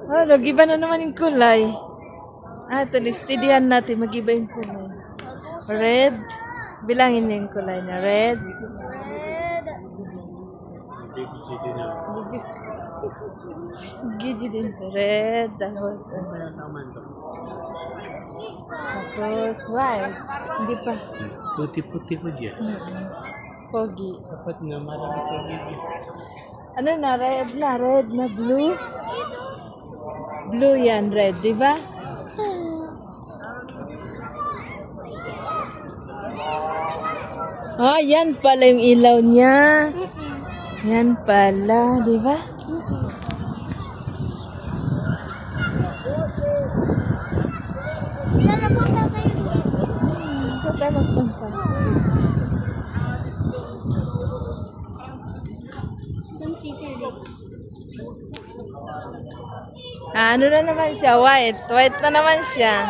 Oh, nag-iba na naman yung kulay. Ito, listidihan natin. Mag-iba yung kulay. Red. Bilangin niyo yung kulay na red. Gigi din to. Red. Tapos white. Hindi pa. Puti-puti po dyan. Pogi. Dapat nga marami ko dyan. Ano na? Red na. Red na blue. Blue yan. Red. Diba? Ah, yan pala yung ilaw niya. Yan pala, di ba? Sila na punta tayo doon. Saan tayo magpunta? Sun City rin. Ah, ano na naman siya? White. White na naman siya.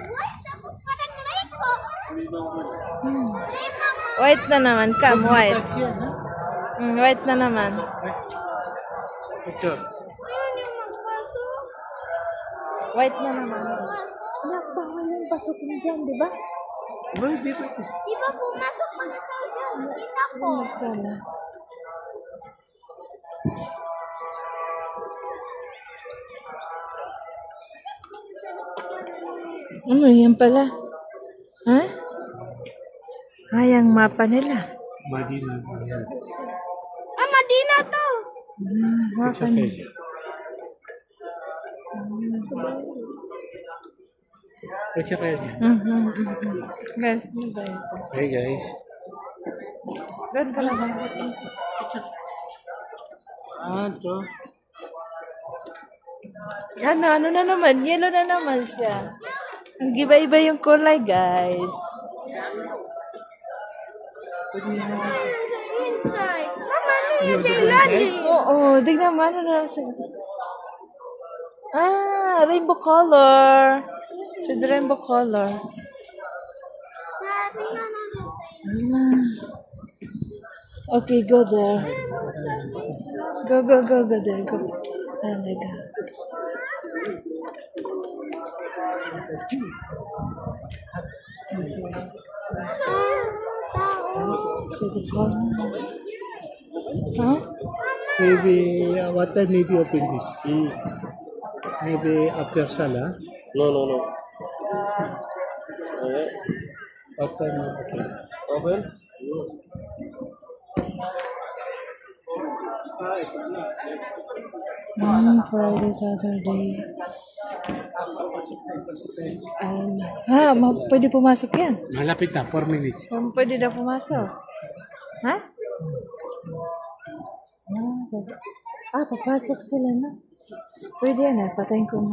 White, tapos parang rainbow. White na naman. Come, white. White na naman. Ito. Ayun yung magpasok. White na naman. Pasok. Anak, bawal yung pasukin dyan, di ba? Di ba? Di ba pumasok pa na tayo dyan? Kita ko. Sana. Ano, yan pala. Ha? Ay, ang mapa nila. Madina. Ah, Madina to. Mapa It's nila. okay. Picture kayo dyan. Guys, ano ba ito? Hey guys. Doon ka lang ba? Ito. Ano na naman? Yellow na naman siya. Ang iba-iba yung kulay, guys. Inside. Mama, ano yun sa ilalim? Oo, tignan mo. Ano na lang siya? Ah, rainbow color. She's rainbow color. Sabi nga natin. Okay, go there. Go there. Go. There they go. So the color. Huh? Maybe, what time maybe open this? Maybe after Salah? No. What time open? Open? Friday, Saturday. Pwede pumasok yan. Malapit na, 4 minutes. Pwede na pumasok. Ha? Papasok sila na. Pwede yan, patayin ko.